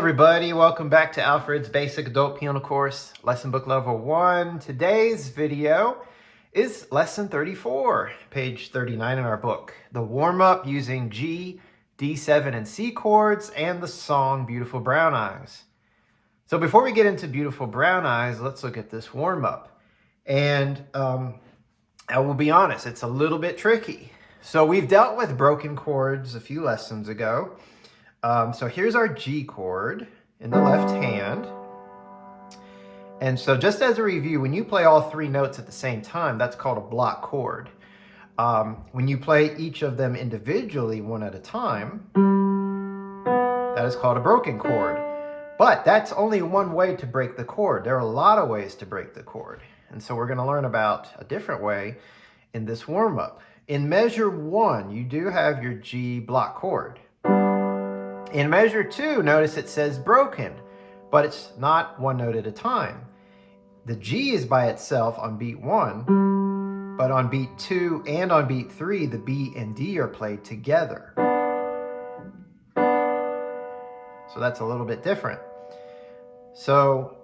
everybody, welcome back to Alfred's Basic Adult Piano Course, Lesson Book Level 1. Today's video is Lesson 34, page 39 in our book. The warm-up using G, D7, and C chords, and the song Beautiful Brown Eyes. So before we get into Beautiful Brown Eyes, let's look at this warm-up. And I will be honest, it's a little bit tricky. So we've dealt with broken chords a few lessons ago. So here's our G chord in the left hand. And so just as a review, when you play all three notes at the same time, that's called a block chord. When you play each of them individually, one at a time, that is called a broken chord. But that's only one way to break the chord. There are a lot of ways to break the chord. And so we're going to learn about a different way in this warm-up. In measure 1, you do have your G block chord. In measure 2, notice it says broken, but it's not one note at a time. The G is by itself on beat 1, but on beat 2 and on beat 3, the B and D are played together. So that's a little bit different. So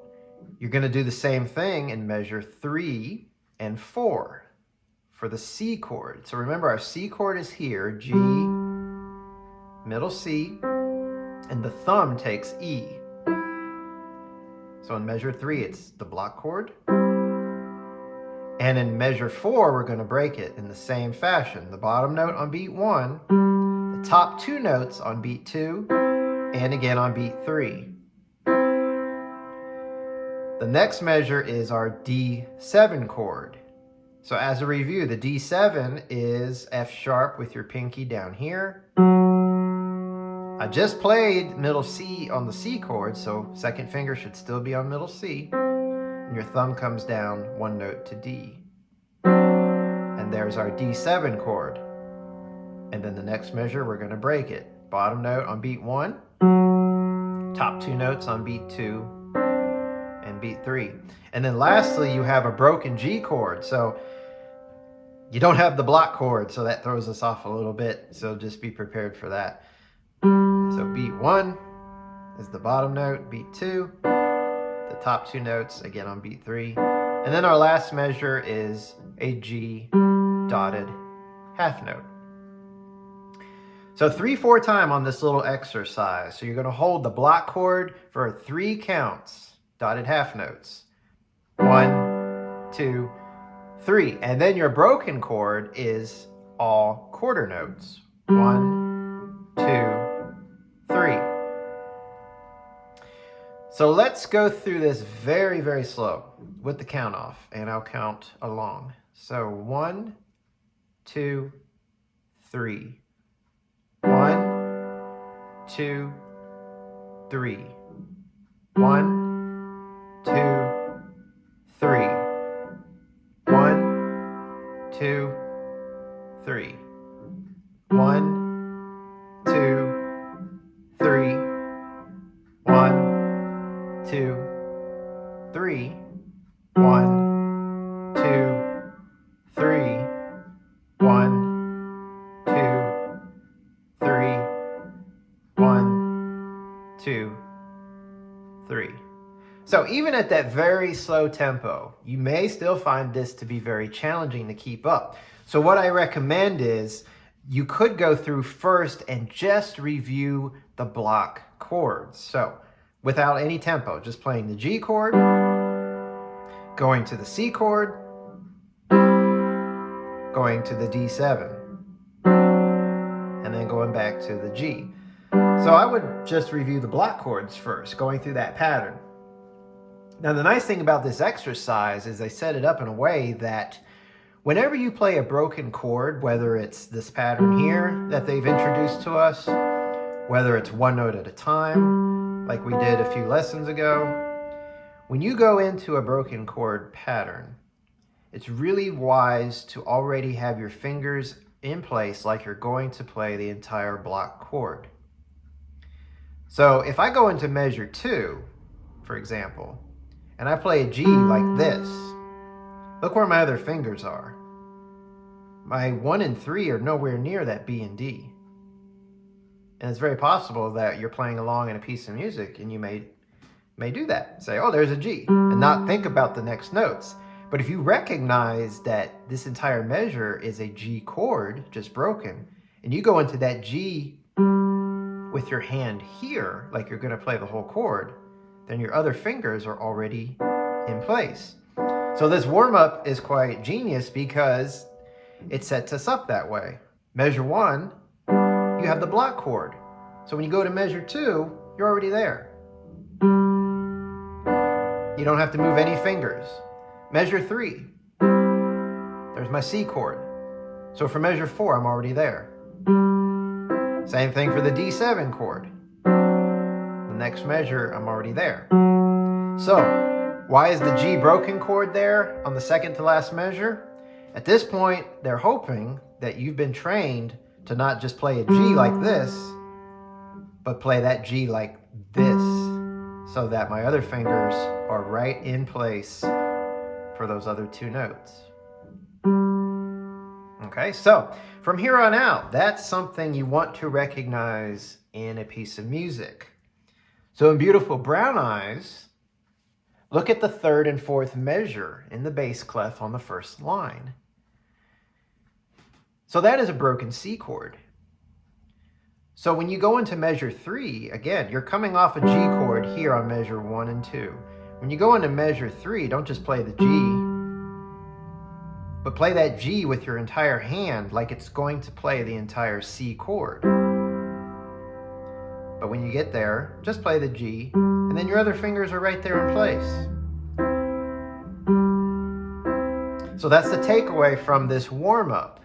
you're going to do the same thing in measure 3 and 4 for the C chord. So remember, our C chord is here, G, middle C, and the thumb takes E. So in measure 3, it's the block chord. And in measure 4, we're going to break it in the same fashion. The bottom note on beat 1, the top 2 notes on beat 2, and again on beat 3. The next measure is our D7 chord. So as a review, the D7 is F sharp with your pinky down here. I just played middle C on the C chord, so second finger should still be on middle C. And your thumb comes down one note to D. And there's our D7 chord. And then the next measure, we're going to break it. Bottom note on beat 1, top 2 notes on beat 2, and beat 3. And then lastly, you have a broken G chord. So you don't have the block chord, so that throws us off a little bit. So just be prepared for that. So beat 1 is the bottom note, beat 2, the top 2 notes, again on beat 3. And then our last measure is a G dotted half note. So 3/4 time on this little exercise. So you're going to hold the block chord for 3 counts, dotted half notes. 1, 2, 3. And then your broken chord is all quarter notes. 1, 2, 3. So let's go through this very, very slow with the count off, and I'll count along. So 1, 2, 3. 1, 2, 3. 1, 2, 3. 1, 2, 3. 1, 2, 3. 1, 2, 3. 1, 2, 3. 1, 2, 3. 1, 2, 3. So even at that very slow tempo, you may still find this to be very challenging to keep up. So what I recommend is you could go through first and just review the block chords. So without any tempo, just playing the G chord, going to the C chord, going to the D7, and then going back to the G. So I would just review the block chords first, going through that pattern. Now the nice thing about this exercise is they set it up in a way that whenever you play a broken chord, whether it's this pattern here that they've introduced to us, whether it's one note at a time, like we did a few lessons ago, when you go into a broken chord pattern, it's really wise to already have your fingers in place like you're going to play the entire block chord. So if I go into measure 2, for example, and I play a G like this, look where my other fingers are. My 1 and 3 are nowhere near that B and D. And it's very possible that you're playing along in a piece of music and you may do that. Say, oh, there's a G, and not think about the next notes. But if you recognize that this entire measure is a G chord, just broken, and you go into that G with your hand here, like you're going to play the whole chord, then your other fingers are already in place. So this warm-up is quite genius because it sets us up that way. Measure 1, you have the block chord. So when you go to measure 2, you're already there. You don't have to move any fingers. Measure 3, there's my C chord. So for measure 4, I'm already there. Same thing for the D7 chord. The next measure, I'm already there. So why is the G broken chord there on the second to last measure? At this point, they're hoping that you've been trained to not just play a G like this, but play that G like this, so that my other fingers are right in place for those other 2 notes. Okay, so from here on out, that's something you want to recognize in a piece of music. So in Beautiful Brown Eyes, look at the 3rd and 4th measure in the bass clef on the first line. So that is a broken C chord. So when you go into measure 3, again, you're coming off a G chord here on measure 1 and 2. When you go into measure 3, don't just play the G, but play that G with your entire hand like it's going to play the entire C chord. But when you get there, just play the G, and then your other fingers are right there in place. So that's the takeaway from this warm-up.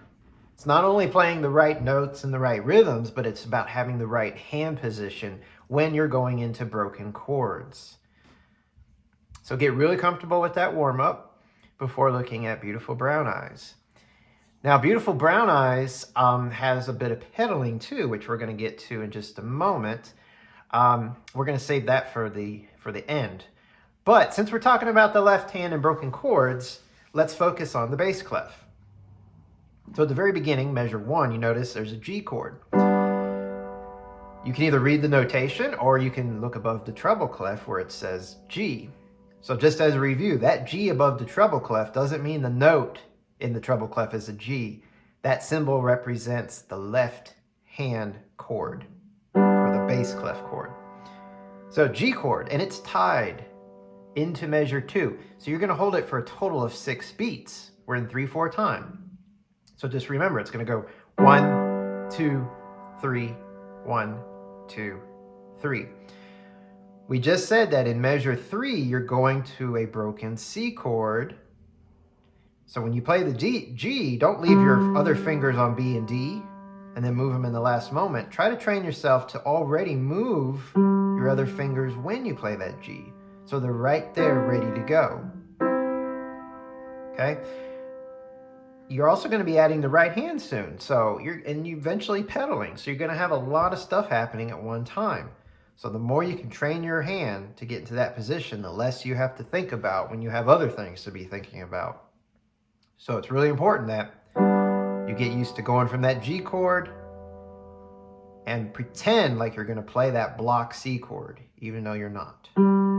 It's not only playing the right notes and the right rhythms, but it's about having the right hand position when you're going into broken chords. So get really comfortable with that warm-up before looking at Beautiful Brown Eyes. Now, Beautiful Brown Eyes has a bit of pedaling too, which we're going to get to in just a moment. We're going to save that for the end. But since we're talking about the left hand and broken chords, let's focus on the bass clef. So at the very beginning, measure 1, you notice there's a G chord. You can either read the notation or you can look above the treble clef where it says G. So just as a review, that G above the treble clef doesn't mean the note in the treble clef is a G. That symbol represents the left hand chord, or the bass clef chord. So G chord, and it's tied into measure 2. So you're going to hold it for a total of 6 beats. We're in 3/4 time. So just remember, it's going to go 1, 2, 3, 1, 2, 3. We just said that in measure 3, you're going to a broken C chord. So when you play the G, don't leave your other fingers on B and D and then move them in the last moment. Try to train yourself to already move your other fingers when you play that G. So they're right there ready to go. Okay? You're also going to be adding the right hand soon. So you're eventually pedaling. So you're going to have a lot of stuff happening at one time. So the more you can train your hand to get into that position, the less you have to think about when you have other things to be thinking about. So it's really important that you get used to going from that G chord and pretend like you're going to play that block C chord, even though you're not.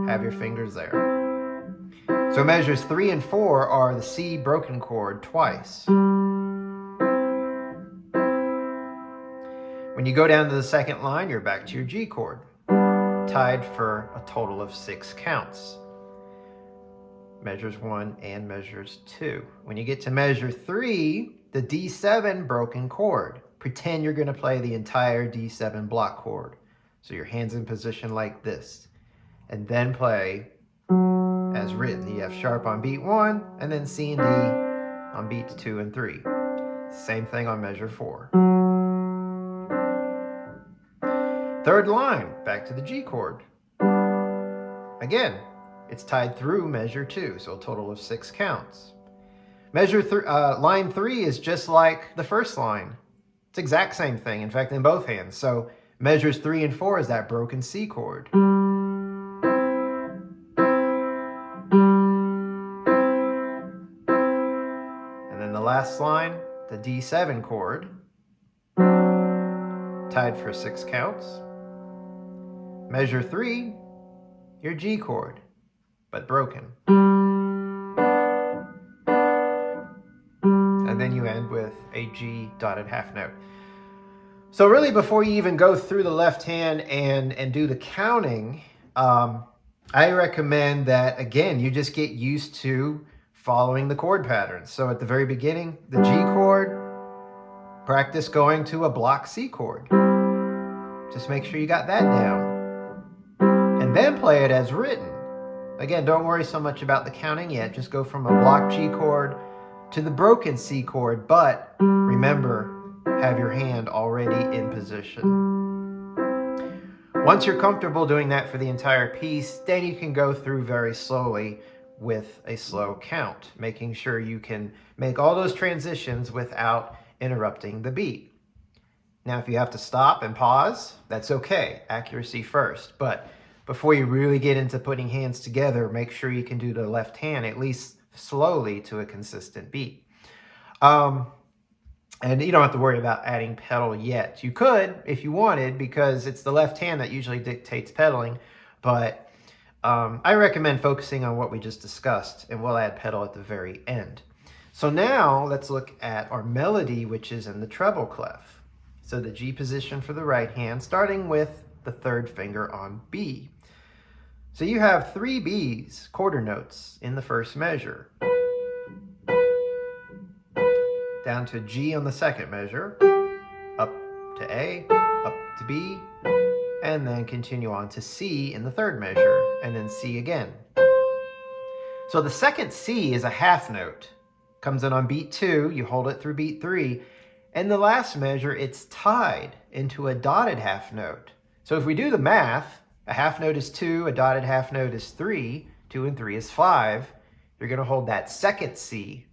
Have your fingers there. So measures 3 and 4 are the C broken chord twice. When you go down to the second line, you're back to your G chord, tied for a total of 6 counts. Measures 1 and measures 2. When you get to measure 3, the D7 broken chord. Pretend you're going to play the entire D7 block chord. So your hand's in position like this. And then play, as written, the F sharp on beat 1, and then C and D on beats 2 and 3. Same thing on measure 4. Third line, back to the G chord. Again, it's tied through measure 2, so a total of 6 counts. Line 3 is just like the first line. It's the exact same thing, in fact, in both hands. So measures 3 and 4 is that broken C chord. And then the last line, the D7 chord. tied for 6 counts. Measure 3, your G chord, but broken. And then you end with a G dotted half note. So really, before you even go through the left hand and do the counting, I recommend that, again, you just get used to following the chord patterns. So at the very beginning, the G chord, practice going to a block C chord. Just make sure you got that down. And then play it as written. Again, don't worry so much about the counting yet. Just go from a block G chord to the broken C chord, but remember, have your hand already in position. Once you're comfortable doing that for the entire piece, then you can go through very slowly with a slow count, making sure you can make all those transitions without interrupting the beat. Now, if you have to stop and pause, that's okay. Accuracy first. But before you really get into putting hands together, make sure you can do the left hand at least slowly to a consistent beat. And you don't have to worry about adding pedal yet. You could if you wanted, because it's the left hand that usually dictates pedaling. But I recommend focusing on what we just discussed, and we'll add pedal at the very end. So now let's look at our melody, which is in the treble clef. So the G position for the right hand, starting with the third finger on B. So you have 3 B's, quarter notes, in the first measure. Down to G on the second measure, up to A, up to B, and then continue on to C in the third measure, and then C again. So the second C is a half note. Comes in on beat 2, you hold it through beat 3, and the last measure, it's tied into a dotted half note. So if we do the math, a half note is 2, a dotted half note is 3, 2 and 3 is 5. You're going to hold that second C,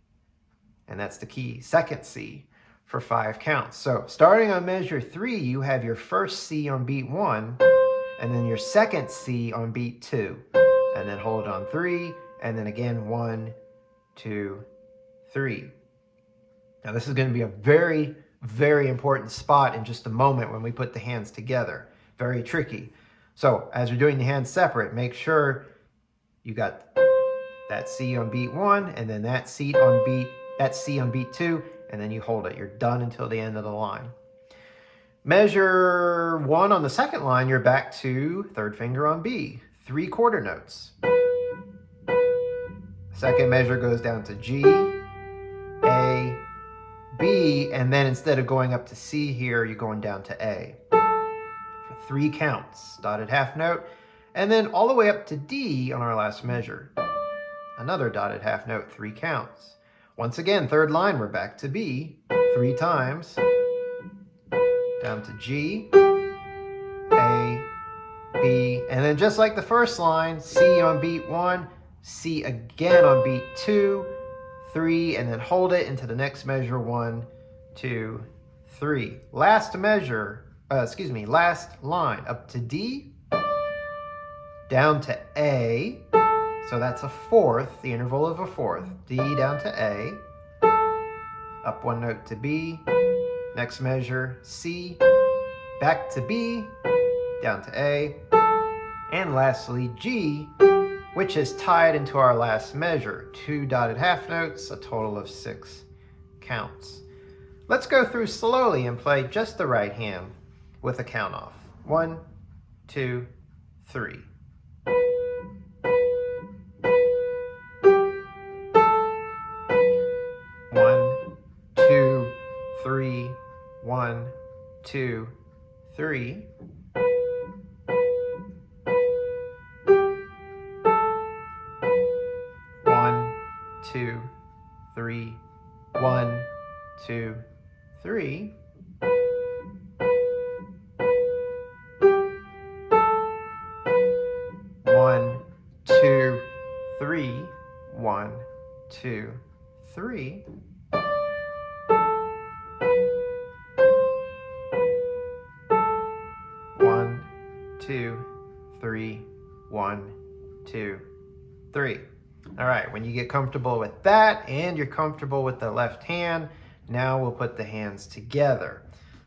and that's the key, second C, for 5 counts. So starting on measure 3, you have your first C on beat 1, and then your second C on beat 2, and then hold on 3, and then again 1, 2, 3. Now this is going to be a very, very important spot in just a moment when we put the hands together. Very tricky. So as you're doing the hands separate, make sure you got that C on beat 1, and then that C on beat 2, and then you hold it. You're done until the end of the line. Measure 1 on the second line, you're back to third finger on B, 3 quarter notes. Second measure goes down to G, A, B, and then instead of going up to C here, you're going down to A. For 3 counts, dotted half note, and then all the way up to D on our last measure. Another dotted half note, 3 counts. Once again, third line, we're back to B, 3 times, down to G, A, B, and then just like the first line, C on beat 1, C again on beat 2, 3, and then hold it into the next measure, 1, 2, 3. Last line, up to D, down to A, so that's a fourth, the interval of a fourth. D down to A, up 1 note to B, next measure C, back to B, down to A, and lastly G, which is tied into our last measure. 2 dotted half notes, a total of 6 counts. Let's go through slowly and play just the right hand with a count off. 1, 2, 3. Three, 1, 2, 3. 1, 2, 3, 1, 2, 3. 1, 2, 3, 1, 2, 3. 2, 3, 1, 2, 3. All right, when you get comfortable with that and you're comfortable with the left hand, now we'll put the hands together.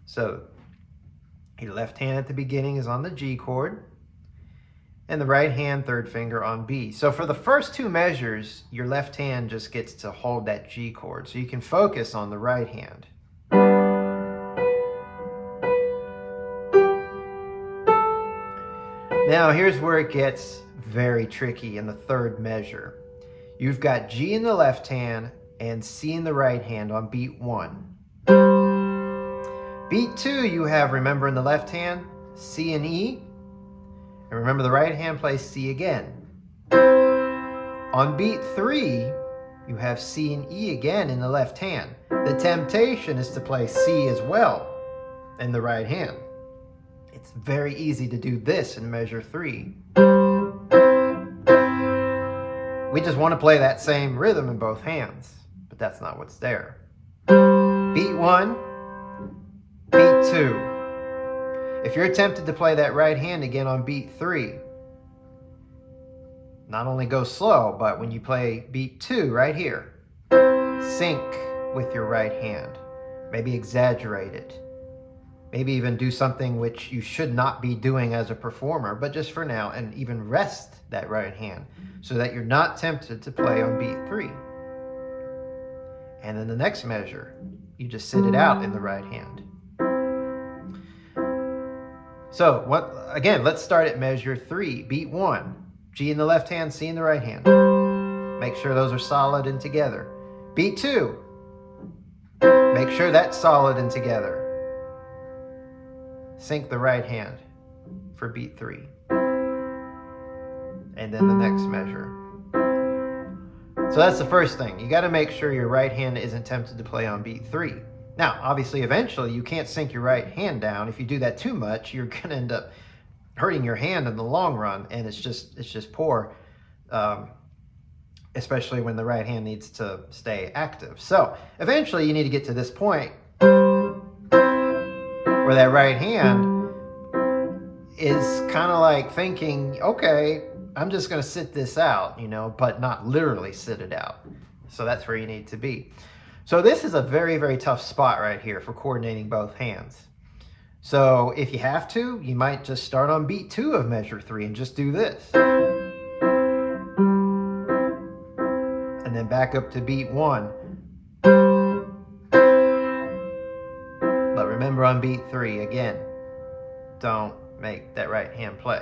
So Your left hand at the beginning is on the G chord, and the right hand third finger on B. So for the first two measures, your left hand just gets to hold that G chord, so you can focus on the right hand. Now here's where it gets very tricky in the third measure. You've got G in the left hand and C in the right hand on beat 1. Beat 2, you have, remember, in the left hand, C and E. And remember, the right hand plays C again. On beat 3, you have C and E again in the left hand. The temptation is to play C as well in the right hand. It's very easy to do this in measure 3. We just want to play that same rhythm in both hands, but that's not what's there. Beat 1, beat 2. If you're tempted to play that right hand again on beat 3, not only go slow, but when you play beat 2 right here, sync with your right hand. Maybe exaggerate it. Maybe even do something which you should not be doing as a performer, but just for now, and even rest that right hand so that you're not tempted to play on beat 3. And then the next measure, you just sit it out in the right hand. So again, let's start at measure 3, beat 1. G in the left hand, C in the right hand. Make sure those are solid and together. Beat 2. Make sure that's solid and together. Sync the right hand for beat 3. And then the next measure. So that's the first thing. You got to make sure your right hand isn't tempted to play on beat 3. Now, obviously, eventually, you can't sync your right hand down. If you do that too much, you're going to end up hurting your hand in the long run, and it's just poor, especially when the right hand needs to stay active. So eventually, you need to get to this point where that right hand is kind of like thinking, okay, I'm just going to sit this out, but not literally sit it out. So that's where you need to be. So this is a very, very tough spot right here for coordinating both hands. So if you have to, you might just start on beat 2 of measure 3 and just do this. And then back up to beat 1. But remember, on beat 3, again, don't make that right hand play.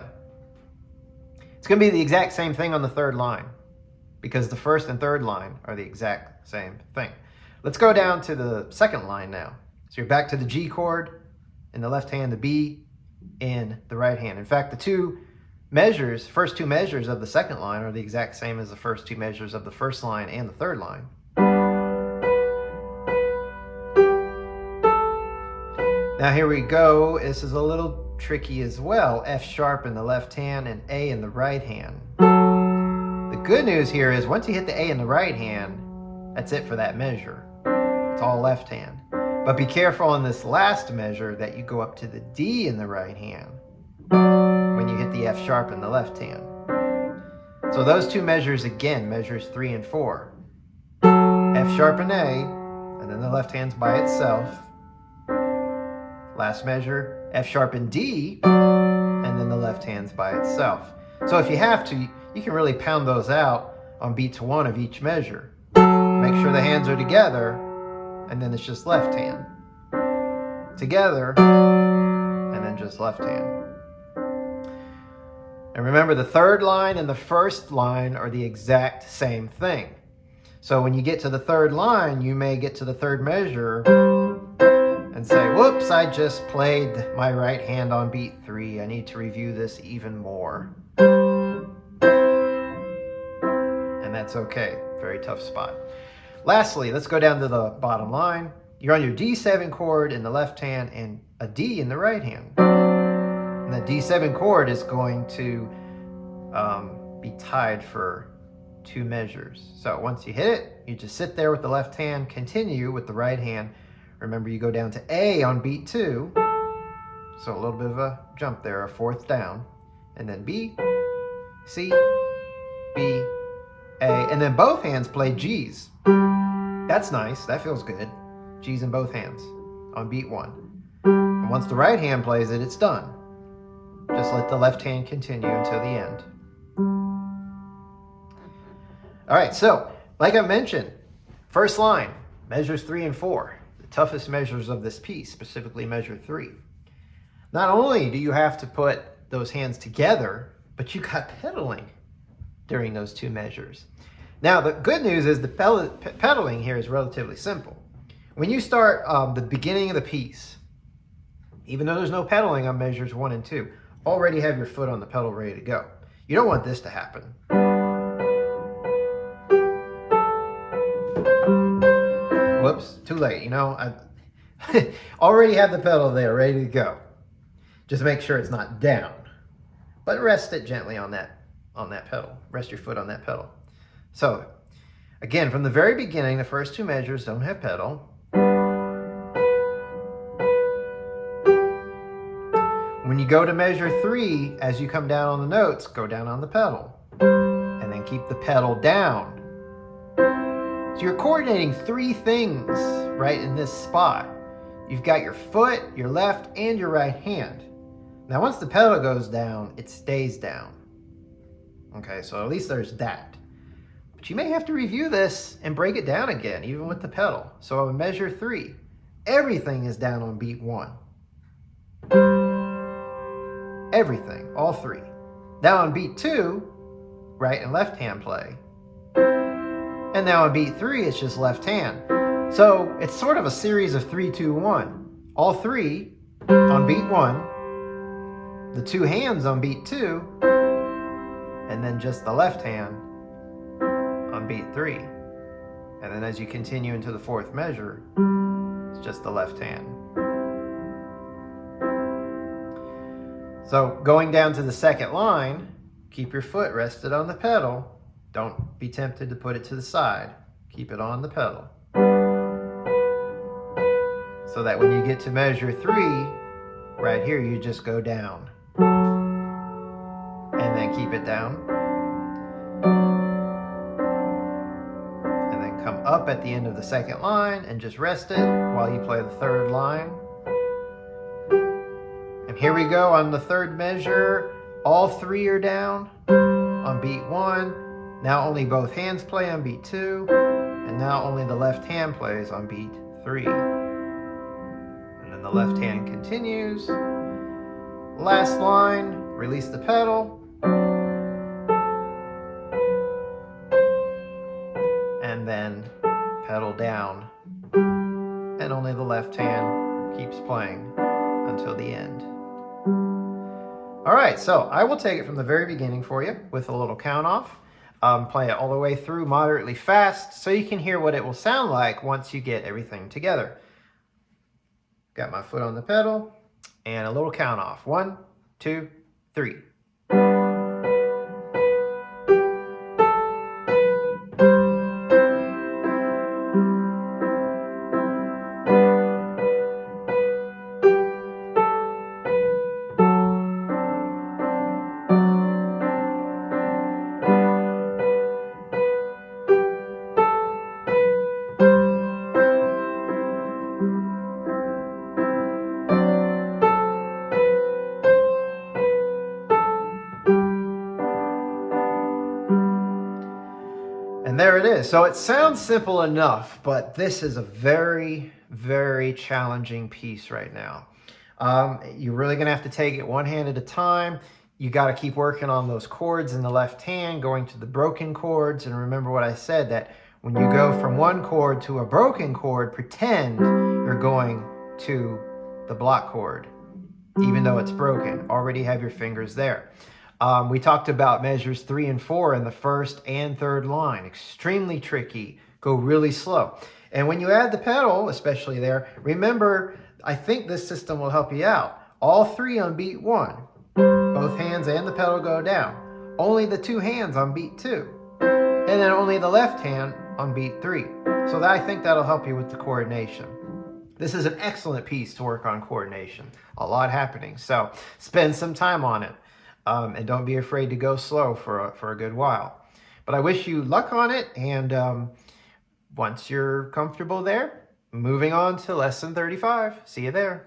It's going to be the exact same thing on the third line, because the first and third line are the exact same thing. Let's go down to the second line now. So you're back to the G chord in the left hand, the B in the right hand. In fact, the first two measures of the second line are the exact same as the first two measures of the first line and the third line. Now here we go. This is a little tricky as well. F sharp in the left hand and A in the right hand. The good news here is once you hit the A in the right hand, that's it for that measure. It's all left hand. But be careful on this last measure that you go up to the D in the right hand when you hit the F sharp in the left hand. So those two measures again, measures 3 and 4. F sharp and A, and then the left hand's by itself. Last measure, F sharp and D, and then the left hand's by itself. So if you have to, you can really pound those out on beats 1 of each measure. Make sure the hands are together, and then it's just left hand. Together, and then just left hand. And remember, the third line and the first line are the exact same thing. So when you get to the third line, you may get to the third measure and say, whoops, I just played my right hand on beat 3. I need to review this even more. And that's okay. Very tough spot. Lastly, let's go down to the bottom line. You're on your D7 chord in the left hand and a D in the right hand. And the D7 chord is going to be tied for 2 measures. So once you hit it, you just sit there with the left hand, continue with the right hand. Remember, you go down to A on beat 2. So a little bit of a jump there, a fourth down. And then B, C, B, A. And then both hands play G's. That's nice. That feels good. G's in both hands on beat 1. And once the right hand plays it, it's done. Just let the left hand continue until the end. All right, so like I mentioned, first line, measures 3 and 4, the toughest measures of this piece, specifically measure 3. Not only do you have to put those hands together, but you got pedaling during those 2 measures. Now, the good news is the pedaling here is relatively simple. When you start the beginning of the piece, even though there's no pedaling on measures 1 and 2, already have your foot on the pedal ready to go. You don't want this to happen. Whoops, too late. You know, I already have the pedal there ready to go. Just make sure it's not down, but rest it gently on that pedal. Rest your foot on that pedal. So again, from the very beginning, the first 2 measures don't have pedal. When you go to measure 3, as you come down on the notes, go down on the pedal and then keep the pedal down. So you're coordinating 3 things right in this spot. You've got your foot, your left, and your right hand. Now, once the pedal goes down, it stays down. Okay, so at least there's that. But you may have to review this and break it down again, even with the pedal. So in measure 3, everything is down on beat 1. Everything, all 3. Now on beat 2, right and left hand play. And now on beat 3, it's just left hand. So it's sort of a series of 3, 2, 1. All 3 on beat 1, the 2 hands on beat 2, and then just the left hand on beat 3. And then as you continue into the 4th measure, it's just the left hand. So going down to the 2nd line, keep your foot rested on the pedal. Don't be tempted to put it to the side. Keep it on the pedal. So that when you get to measure 3, right here, you just go down. And then keep it down. And then come up at the end of the 2nd line and just rest it while you play the 3rd line. And here we go on the 3rd measure. All 3 are down on beat 1. Now only both hands play on beat 2, and now only the left hand plays on beat 3. And then the left hand continues. Last line, release the pedal. And then pedal down. And only the left hand keeps playing until the end. All right, so I will take it from the very beginning for you with a little count off. Play it all the way through moderately fast so you can hear what it will sound like once you get everything together. Got my foot on the pedal and a little count off. 1, 2, 3. And there it is. So it sounds simple enough, but this is a very, very challenging piece right now. You're really going to have to take it one hand at a time. You got to keep working on those chords in the left hand, going to the broken chords. And remember what I said, that when you go from one chord to a broken chord, pretend you're going to the block chord, even though it's broken. Already have your fingers there. We talked about measures 3 and 4 in the 1st and 3rd line. Extremely tricky. Go really slow. And when you add the pedal, especially there, remember, I think this system will help you out. All 3 on beat 1. Both hands and the pedal go down. Only the 2 hands on beat 2. And then only the left hand on beat 3. So I think that'll help you with the coordination. This is an excellent piece to work on coordination. A lot happening. So spend some time on it. And don't be afraid to go slow for a good while. But I wish you luck on it. And once you're comfortable there, moving on to lesson 35. See you there.